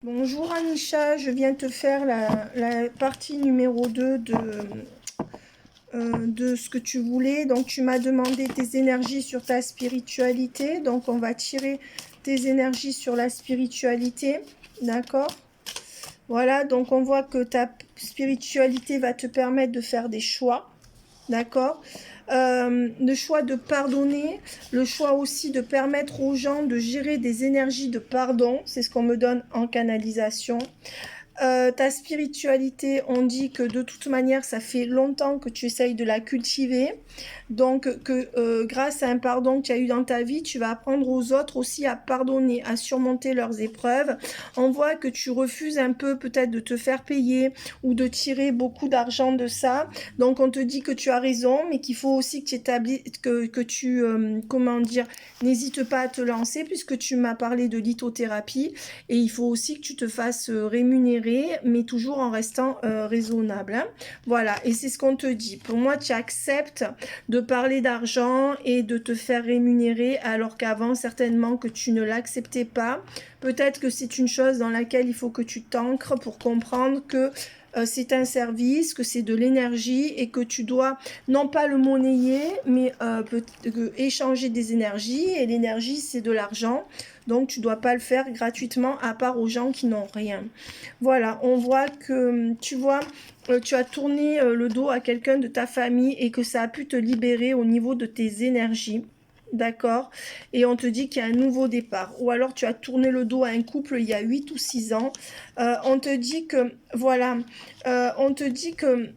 Bonjour Anisha, je viens te faire la partie numéro 2 de ce que tu voulais. Donc tu m'as demandé tes énergies sur ta spiritualité. Donc on va tirer tes énergies sur la spiritualité. D'accord? Voilà, donc on voit que ta spiritualité va te permettre de faire des choix. D'accord? Le choix de pardonner, le choix aussi de permettre aux gens de gérer des énergies de pardon, c'est ce qu'on me donne en canalisation. Ta spiritualité, on dit que de toute manière, ça fait longtemps que tu essayes de la cultiver. Donc, grâce à un pardon que tu as eu dans ta vie, tu vas apprendre aux autres aussi à pardonner, à surmonter leurs épreuves. On voit que tu refuses un peu peut-être de te faire payer ou de tirer beaucoup d'argent de ça. Donc, on te dit que tu as raison, mais qu'il faut aussi que tu établisses, que tu, comment dire, n'hésite pas à te lancer puisque tu m'as parlé de lithothérapie. Et il faut aussi que tu te fasses rémunérer, mais toujours en restant raisonnable. Hein. Voilà, et c'est ce qu'on te dit. Pour moi, tu acceptes de parler d'argent et de te faire rémunérer, alors qu'avant, certainement que tu ne l'acceptais pas. Peut-être que c'est une chose dans laquelle il faut que tu t'ancres pour comprendre que c'est un service, que c'est de l'énergie et que tu dois non pas le monnayer, mais échanger des énergies. Et l'énergie, c'est de l'argent. Donc, tu ne dois pas le faire gratuitement à part aux gens qui n'ont rien. Voilà, on voit que, tu vois, tu as tourné le dos à quelqu'un de ta famille et que ça a pu te libérer au niveau de tes énergies. D'accord? Et on te dit qu'il y a un nouveau départ. Ou alors tu as tourné le dos à un couple il y a 8 ou 6 ans. On te dit que, voilà, on te dit que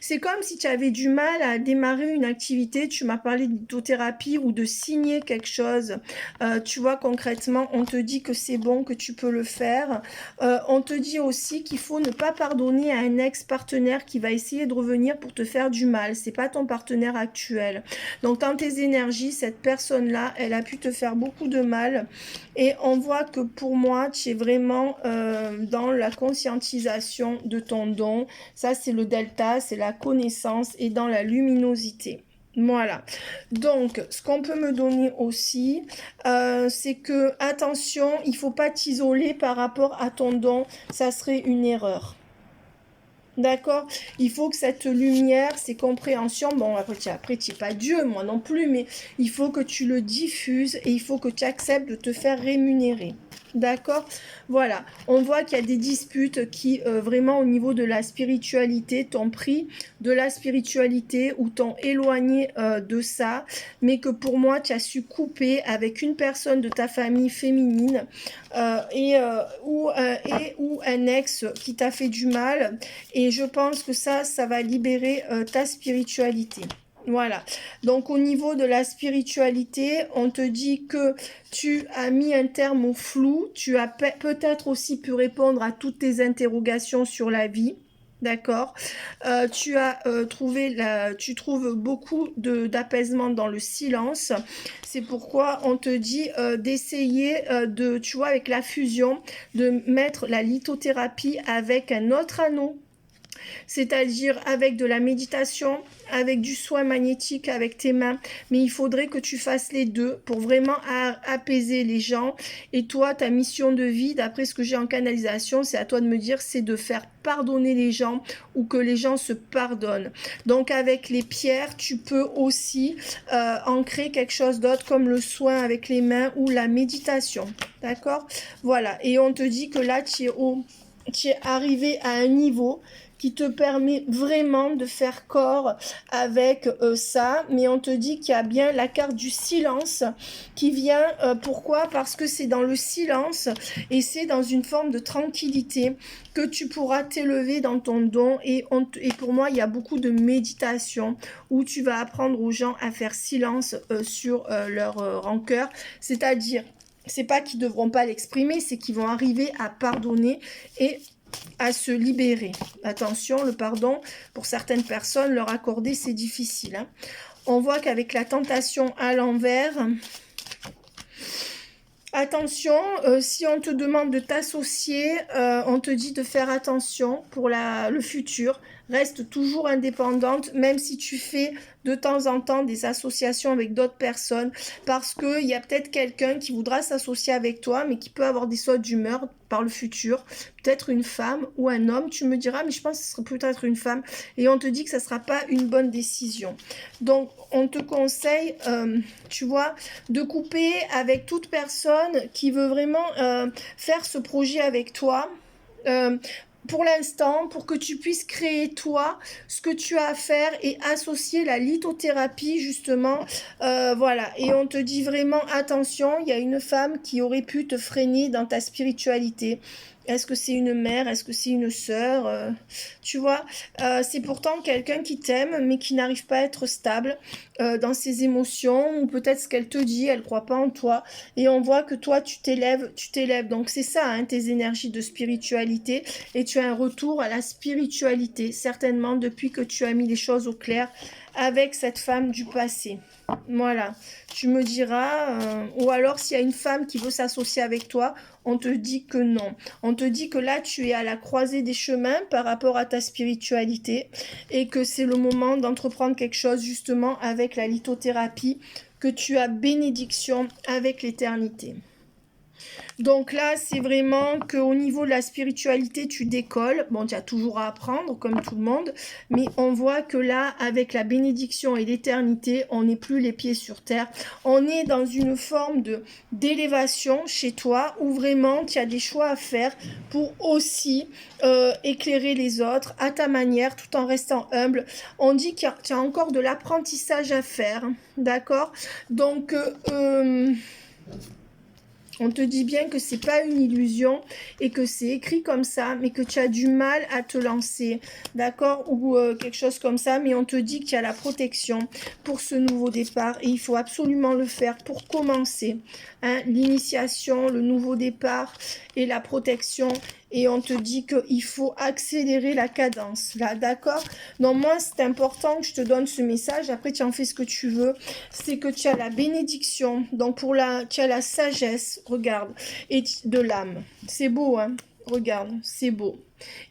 c'est comme si tu avais du mal à démarrer une activité. Tu m'as parlé d'hypnothérapie ou de signer quelque chose. Tu vois, concrètement, on te dit que c'est bon, que tu peux le faire. On te dit aussi qu'il faut ne pas pardonner à un ex-partenaire qui va essayer de revenir pour te faire du mal. C'est pas ton partenaire actuel. Donc, dans tes énergies, cette personne-là, elle a pu te faire beaucoup de mal. Et on voit que pour moi, tu es vraiment dans la conscientisation de ton don. Ça, c'est le delta, c'est la connaissance et dans la luminosité. Voilà. Donc, ce qu'on peut me donner aussi, c'est que, attention, il ne faut pas t'isoler par rapport à ton don. Ça serait une erreur. D'accord? Il faut que cette lumière, ces compréhensions, bon, après tu n'es pas Dieu, moi non plus, mais il faut que tu le diffuses et il faut que tu acceptes de te faire rémunérer. D'accord? Voilà. On voit qu'il y a des disputes qui, vraiment, au niveau de la spiritualité, t'ont pris de la spiritualité ou t'ont éloigné de ça, mais que pour moi, tu as su couper avec une personne de ta famille féminine ou un ex qui t'a fait du mal. Et je pense que ça va libérer ta spiritualité. Voilà. Donc au niveau de la spiritualité, on te dit que tu as mis un terme au flou. Tu as peut-être aussi pu répondre à toutes tes interrogations sur la vie. D'accord. Tu trouves beaucoup d'apaisement dans le silence. C'est pourquoi on te dit d'essayer tu vois, avec la fusion, de mettre la lithothérapie avec un autre anneau, c'est-à-dire avec de la méditation, avec du soin magnétique avec tes mains, mais il faudrait que tu fasses les deux pour vraiment apaiser les gens. Et toi, ta mission de vie, d'après ce que j'ai en canalisation, c'est à toi de me dire, c'est de faire pardonner les gens ou que les gens se pardonnent. Donc avec les pierres, tu peux aussi ancrer quelque chose d'autre comme le soin avec les mains ou la méditation. D'accord? Voilà. Et on te dit que là, tu es arrivé à un niveau qui te permet vraiment de faire corps avec ça, mais on te dit qu'il y a bien la carte du silence qui vient, pourquoi? Parce que c'est dans le silence et c'est dans une forme de tranquillité que tu pourras t'élever dans ton don et pour moi il y a beaucoup de méditation où tu vas apprendre aux gens à faire silence sur leur rancœur, c'est-à-dire c'est pas qu'ils devront pas l'exprimer, c'est qu'ils vont arriver à pardonner et à se libérer. Attention, le pardon, pour certaines personnes, leur accorder, c'est difficile. Hein. On voit qu'avec la tentation à l'envers, attention, si on te demande de t'associer, on te dit de faire attention pour le futur reste toujours indépendante, même si tu fais de temps en temps des associations avec d'autres personnes, parce qu'il y a peut-être quelqu'un qui voudra s'associer avec toi, mais qui peut avoir des sautes d'humeur par le futur, peut-être une femme ou un homme, tu me diras, mais je pense que ce serait peut-être une femme, et on te dit que ça ne sera pas une bonne décision. Donc, on te conseille, tu vois, de couper avec toute personne qui veut vraiment faire ce projet avec toi, pour l'instant, pour que tu puisses créer toi ce que tu as à faire et associer la lithothérapie justement, voilà. Et on te dit vraiment attention, il y a une femme qui aurait pu te freiner dans ta spiritualité. Est-ce que c'est une mère? Est-ce que c'est une sœur? Tu vois, c'est pourtant quelqu'un qui t'aime, mais qui n'arrive pas à être stable dans ses émotions, ou peut-être ce qu'elle te dit, elle ne croit pas en toi. Et on voit que toi, tu t'élèves, tu t'élèves. Donc c'est ça, hein, tes énergies de spiritualité. Et tu as un retour à la spiritualité, certainement depuis que tu as mis les choses au clair avec cette femme du passé. Voilà, tu me diras, ou alors s'il y a une femme qui veut s'associer avec toi, on te dit que non. On te dit que là, tu es à la croisée des chemins par rapport à ta spiritualité et que c'est le moment d'entreprendre quelque chose justement avec la lithothérapie, que tu as bénédiction avec l'éternité. Donc là, c'est vraiment qu'au niveau de la spiritualité, tu décolles. Bon, tu as toujours à apprendre, comme tout le monde. Mais on voit que là, avec la bénédiction et l'éternité, on n'est plus les pieds sur terre. On est dans une forme d'élévation chez toi, où vraiment, tu as des choix à faire pour aussi éclairer les autres à ta manière, tout en restant humble. On dit qu'il y a encore de l'apprentissage à faire. D'accord? Donc... on te dit bien que c'est pas une illusion et que c'est écrit comme ça, mais que tu as du mal à te lancer, d'accord? Ou quelque chose comme ça, mais on te dit qu'il y a la protection pour ce nouveau départ et il faut absolument le faire pour commencer. Hein, l'initiation, le nouveau départ et la protection. Et on te dit qu'il faut accélérer la cadence, là, d'accord? Donc moi, c'est important que je te donne ce message. Après, tu en fais ce que tu veux. C'est que tu as la bénédiction. Donc, tu as la sagesse, regarde, et de l'âme. C'est beau, hein? Regarde, c'est beau.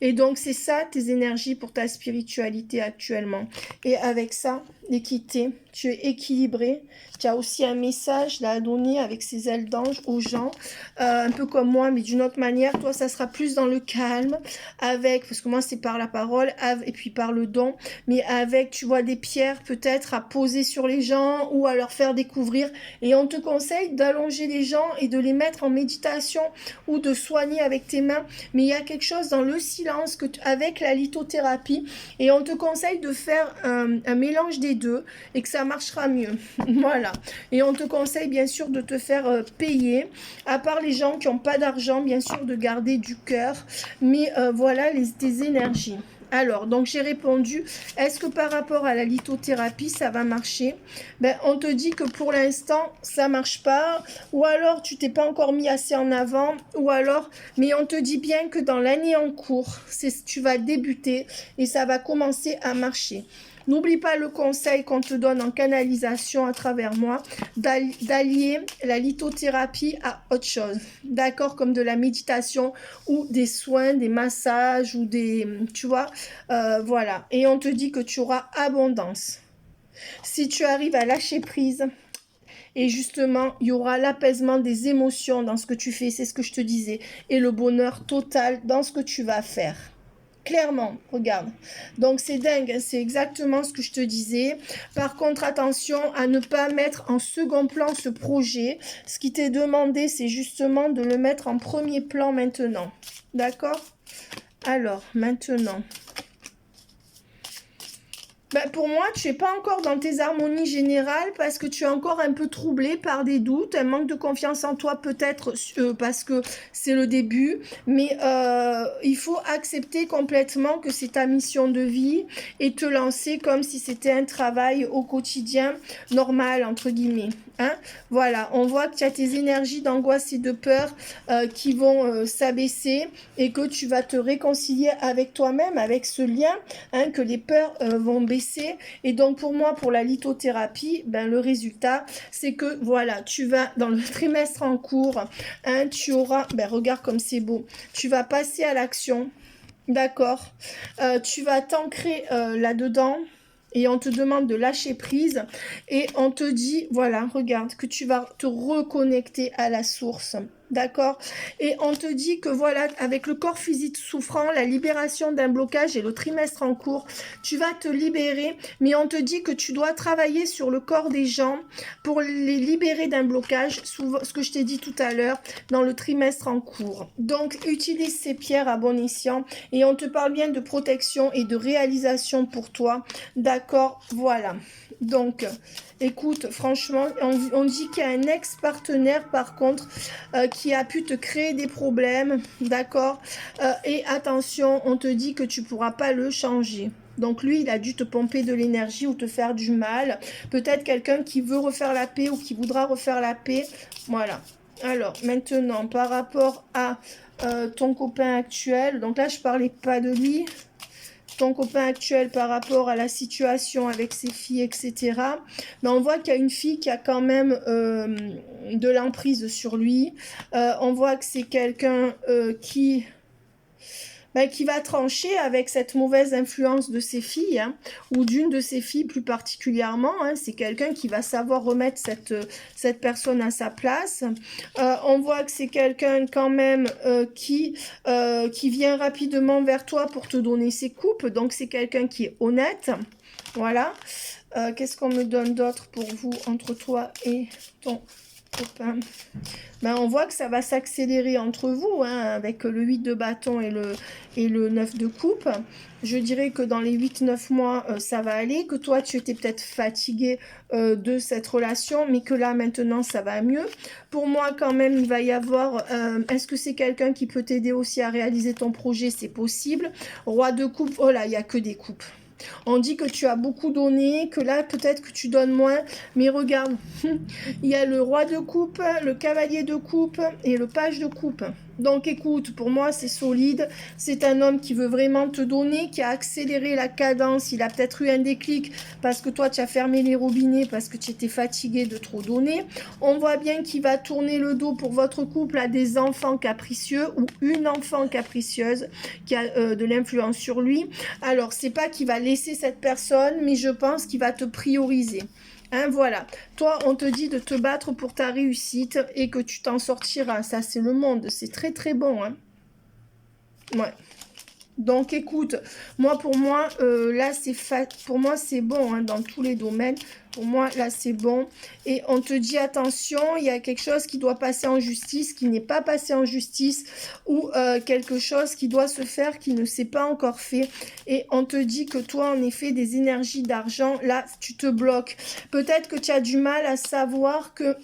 Et donc, c'est ça, tes énergies pour ta spiritualité actuellement. Et avec ça, l'équité, tu es équilibré. Tu as aussi un message là, à donner avec ces ailes d'ange aux gens. Un peu comme moi, mais d'une autre manière. Toi, ça sera plus dans le calme. Parce que moi, c'est par la parole et puis par le don. Mais avec, tu vois, des pierres peut-être à poser sur les gens ou à leur faire découvrir. Et on te conseille d'allonger les gens et de les mettre en méditation ou de soigner avec tes mains. Mais il y a quelque chose dans le silence avec la lithothérapie. Et on te conseille de faire un mélange des deux et que ça marchera mieux. Voilà. Et on te conseille bien sûr de te faire payer, à part les gens qui n'ont pas d'argent, bien sûr de garder du cœur, mais voilà tes énergies. Alors, donc j'ai répondu, est-ce que par rapport à la lithothérapie, ça va marcher? Ben, on te dit que pour l'instant, ça marche pas, ou alors tu t'es pas encore mis assez en avant, ou alors, mais on te dit bien que dans l'année en cours, tu vas débuter et ça va commencer à marcher. N'oublie pas le conseil qu'on te donne en canalisation à travers moi, d'allier la lithothérapie à autre chose. D'accord? Comme de la méditation ou des soins, des massages ou tu vois, voilà. Et on te dit que tu auras abondance. Si tu arrives à lâcher prise, et justement, il y aura l'apaisement des émotions dans ce que tu fais, c'est ce que je te disais, et le bonheur total dans ce que tu vas faire. Clairement, regarde. Donc, c'est dingue, c'est exactement ce que je te disais. Par contre, attention à ne pas mettre en second plan ce projet. Ce qui t'est demandé, c'est justement de le mettre en premier plan maintenant. D'accord? Alors, maintenant... Ben pour moi, tu n'es pas encore dans tes harmonies générales parce que tu es encore un peu troublé par des doutes, un manque de confiance en toi peut-être parce que c'est le début. Mais il faut accepter complètement que c'est ta mission de vie et te lancer comme si c'était un travail au quotidien normal, entre guillemets. Hein? Voilà, on voit que tu as tes énergies d'angoisse et de peur qui vont s'abaisser et que tu vas te réconcilier avec toi-même, avec ce lien, hein, que les peurs vont baisser. Et donc pour moi, pour la lithothérapie, ben, le résultat, c'est que voilà, tu vas dans le trimestre en cours, hein, tu auras, ben, regarde comme c'est beau, tu vas passer à l'action. D'accord. Tu vas t'ancrer là-dedans. Et on te demande de lâcher prise. Et on te dit, voilà, regarde, que tu vas te reconnecter à la source. D'accord? Et on te dit que voilà, avec le corps physique souffrant, la libération d'un blocage et le trimestre en cours, tu vas te libérer. Mais on te dit que tu dois travailler sur le corps des gens pour les libérer d'un blocage, ce que je t'ai dit tout à l'heure, dans le trimestre en cours. Donc, utilise ces pierres à bon escient. Et on te parle bien de protection et de réalisation pour toi. D'accord? Voilà. Donc, écoute, franchement, on dit qu'il y a un ex-partenaire, par contre, qui a pu te créer des problèmes, d'accord? Et attention, on te dit que tu ne pourras pas le changer. Donc lui, il a dû te pomper de l'énergie ou te faire du mal. Peut-être quelqu'un qui veut refaire la paix ou qui voudra refaire la paix. Voilà. Alors, maintenant, par rapport à ton copain actuel, donc là, je parlais pas de lui, ton copain actuel par rapport à la situation avec ses filles, etc. Mais on voit qu'il y a une fille qui a quand même de l'emprise sur lui. On voit que c'est quelqu'un qui va trancher avec cette mauvaise influence de ses filles, hein, ou d'une de ses filles plus particulièrement. Hein, c'est quelqu'un qui va savoir remettre cette personne à sa place. On voit que c'est quelqu'un quand même qui vient rapidement vers toi pour te donner ses coupes. Donc c'est quelqu'un qui est honnête. Voilà. Qu'est-ce qu'on me donne d'autre pour vous entre toi et ton copain? Ben, on voit que ça va s'accélérer entre vous, hein, avec le 8 de bâton et le 9 de coupe. Je dirais que dans les 8-9 mois, ça va aller, que toi, tu étais peut-être fatigué de cette relation, mais que là, maintenant, ça va mieux. Pour moi, quand même, il va y avoir... Est-ce que c'est quelqu'un qui peut t'aider aussi à réaliser ton projet? C'est possible. Roi de coupe, oh là, il n'y a que des coupes. On dit que tu as beaucoup donné, que là, peut-être que tu donnes moins. Mais regarde, il y a le roi de coupe, le cavalier de coupe et le page de coupe. Donc écoute, pour moi c'est solide, c'est un homme qui veut vraiment te donner, qui a accéléré la cadence, il a peut-être eu un déclic parce que toi tu as fermé les robinets parce que tu étais fatigué de trop donner. On voit bien qu'il va tourner le dos pour votre couple à des enfants capricieux ou une enfant capricieuse qui a de l'influence sur lui. Alors c'est pas qu'il va laisser cette personne, mais je pense qu'il va te prioriser. Hein, voilà, toi on te dit de te battre pour ta réussite et que tu t'en sortiras, ça c'est le monde, c'est très très bon, hein. Ouais. Donc écoute, pour moi, là pour moi c'est bon, hein, dans tous les domaines. Pour moi, là c'est bon. Et on te dit attention, il y a quelque chose qui doit passer en justice, qui n'est pas passé en justice, ou quelque chose qui doit se faire, qui ne s'est pas encore fait. Et on te dit que toi, en effet, des énergies d'argent, là, tu te bloques. Peut-être que tu as du mal à savoir que...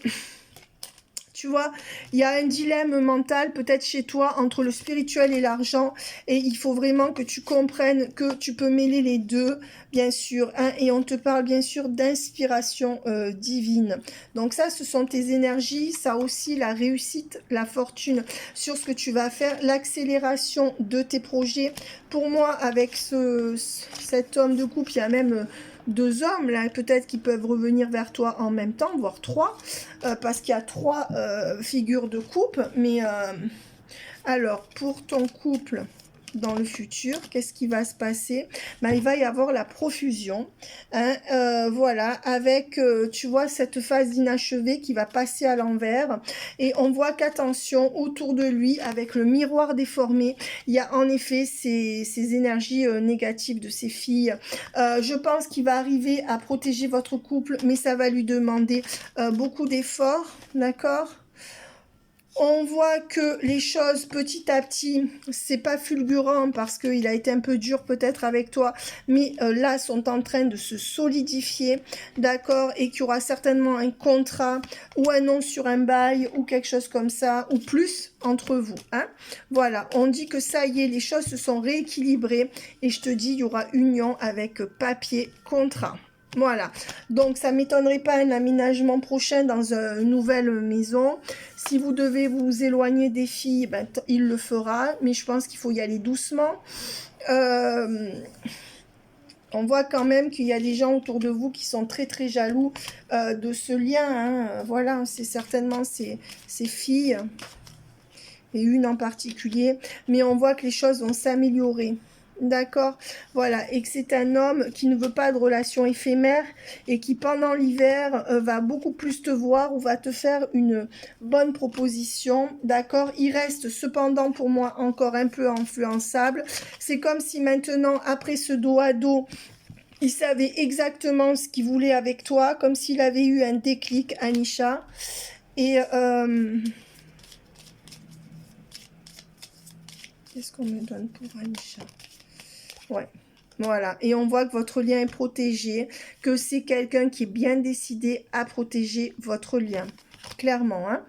Tu vois, il y a un dilemme mental peut-être chez toi entre le spirituel et l'argent. Et il faut vraiment que tu comprennes que tu peux mêler les deux, bien sûr. Hein, et on te parle bien sûr d'inspiration divine. Donc ça, ce sont tes énergies. Ça aussi, la réussite, la fortune sur ce que tu vas faire. L'accélération de tes projets. Pour moi, avec cet homme de couple, il y a même... deux hommes, là, peut-être qui peuvent revenir vers toi en même temps, voire trois, parce qu'il y a trois figures de coupe. Mais alors, pour ton couple dans le futur, qu'est-ce qui va se passer? Ben, il va y avoir la profusion, hein, voilà, avec, tu vois, cette phase d'inachevé qui va passer à l'envers, et on voit qu'attention, autour de lui, avec le miroir déformé, il y a en effet ces énergies négatives de ses filles. Je pense qu'il va arriver à protéger votre couple, mais ça va lui demander beaucoup d'efforts, d'accord? On voit que les choses petit à petit, c'est pas fulgurant parce qu'il a été un peu dur peut-être avec toi, mais là sont en train de se solidifier, d'accord, et qu'il y aura certainement un contrat ou un nom sur un bail ou quelque chose comme ça, ou plus entre vous, hein. Voilà, on dit que ça y est, les choses se sont rééquilibrées et je te dis, il y aura union avec papier, contrat. Voilà, donc ça ne m'étonnerait pas un aménagement prochain dans une nouvelle maison. Si vous devez vous éloigner des filles, ben, il le fera, mais je pense qu'il faut y aller doucement. On voit quand même qu'il y a des gens autour de vous qui sont très très jaloux de ce lien, hein. Voilà, c'est certainement ces filles et une en particulier, mais on voit que les choses vont s'améliorer. D'accord, voilà, et que c'est un homme qui ne veut pas de relation éphémère et qui pendant l'hiver va beaucoup plus te voir ou va te faire une bonne proposition, d'accord. Il reste cependant pour moi encore un peu influençable. C'est comme si maintenant, après ce dos à dos, il savait exactement ce qu'il voulait avec toi, comme s'il avait eu un déclic, Anisha. Et qu'est-ce qu'on me donne pour Anisha? Ouais, voilà. Et on voit que votre lien est protégé, que c'est quelqu'un qui est bien décidé à protéger votre lien. Clairement, hein.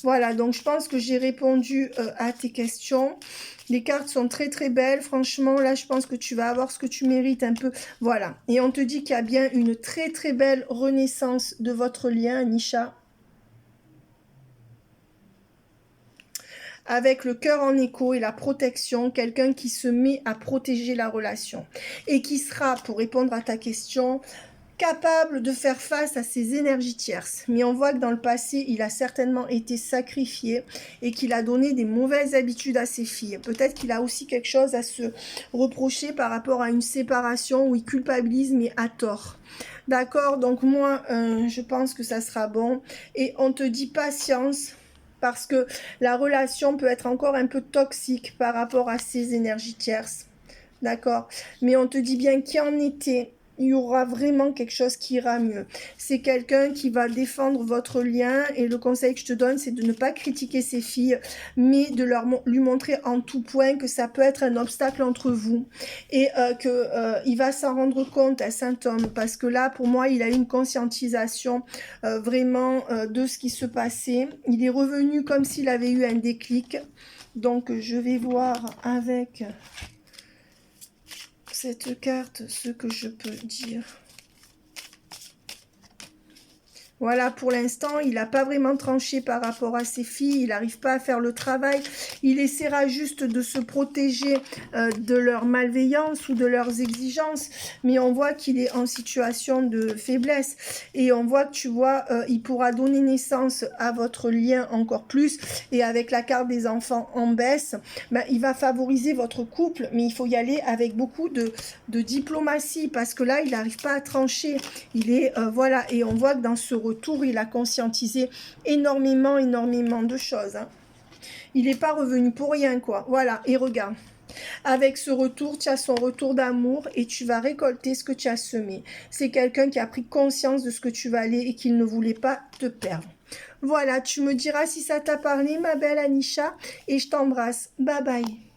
Voilà, donc je pense que j'ai répondu à tes questions. Les cartes sont très très belles. Franchement, là, je pense que tu vas avoir ce que tu mérites un peu. Voilà. Et on te dit qu'il y a bien une très très belle renaissance de votre lien, Anisha. Avec le cœur en écho et la protection, quelqu'un qui se met à protéger la relation et qui sera, pour répondre à ta question, capable de faire face à ces énergies tierces. Mais on voit que dans le passé, il a certainement été sacrifié et qu'il a donné des mauvaises habitudes à ses filles. Peut-être qu'il a aussi quelque chose à se reprocher par rapport à une séparation où il culpabilise, mais à tort. D'accord, donc moi, je pense que ça sera bon. Et on te dit patience, parce que la relation peut être encore un peu toxique par rapport à ces énergies tierces. D'accord? Mais on te dit bien qu'il y en était, il y aura vraiment quelque chose qui ira mieux. C'est quelqu'un qui va défendre votre lien et le conseil que je te donne, c'est de ne pas critiquer ses filles, mais de lui montrer en tout point que ça peut être un obstacle entre vous et il va s'en rendre compte à Saint-Homme parce que là, pour moi, il a eu une conscientisation vraiment de ce qui se passait. Il est revenu comme s'il avait eu un déclic. Donc, je vais voir avec cette carte ce que je peux dire. Voilà, pour l'instant, il n'a pas vraiment tranché par rapport à ses filles. Il n'arrive pas à faire le travail. Il essaiera juste de se protéger de leur malveillance ou de leurs exigences. Mais on voit qu'il est en situation de faiblesse. Et on voit que, tu vois, il pourra donner naissance à votre lien encore plus. Et avec la carte des enfants en baisse, ben, il va favoriser votre couple. Mais il faut y aller avec beaucoup de diplomatie. Parce que là, il n'arrive pas à trancher. Il est, voilà, et on voit que dans ce retour, il a conscientisé énormément de choses. Hein. Il n'est pas revenu pour rien, quoi. Voilà, et regarde. Avec ce retour, tu as son retour d'amour et tu vas récolter ce que tu as semé. C'est quelqu'un qui a pris conscience de ce que tu vas aller et qu'il ne voulait pas te perdre. Voilà, tu me diras si ça t'a parlé, ma belle Anisha, et je t'embrasse. Bye bye.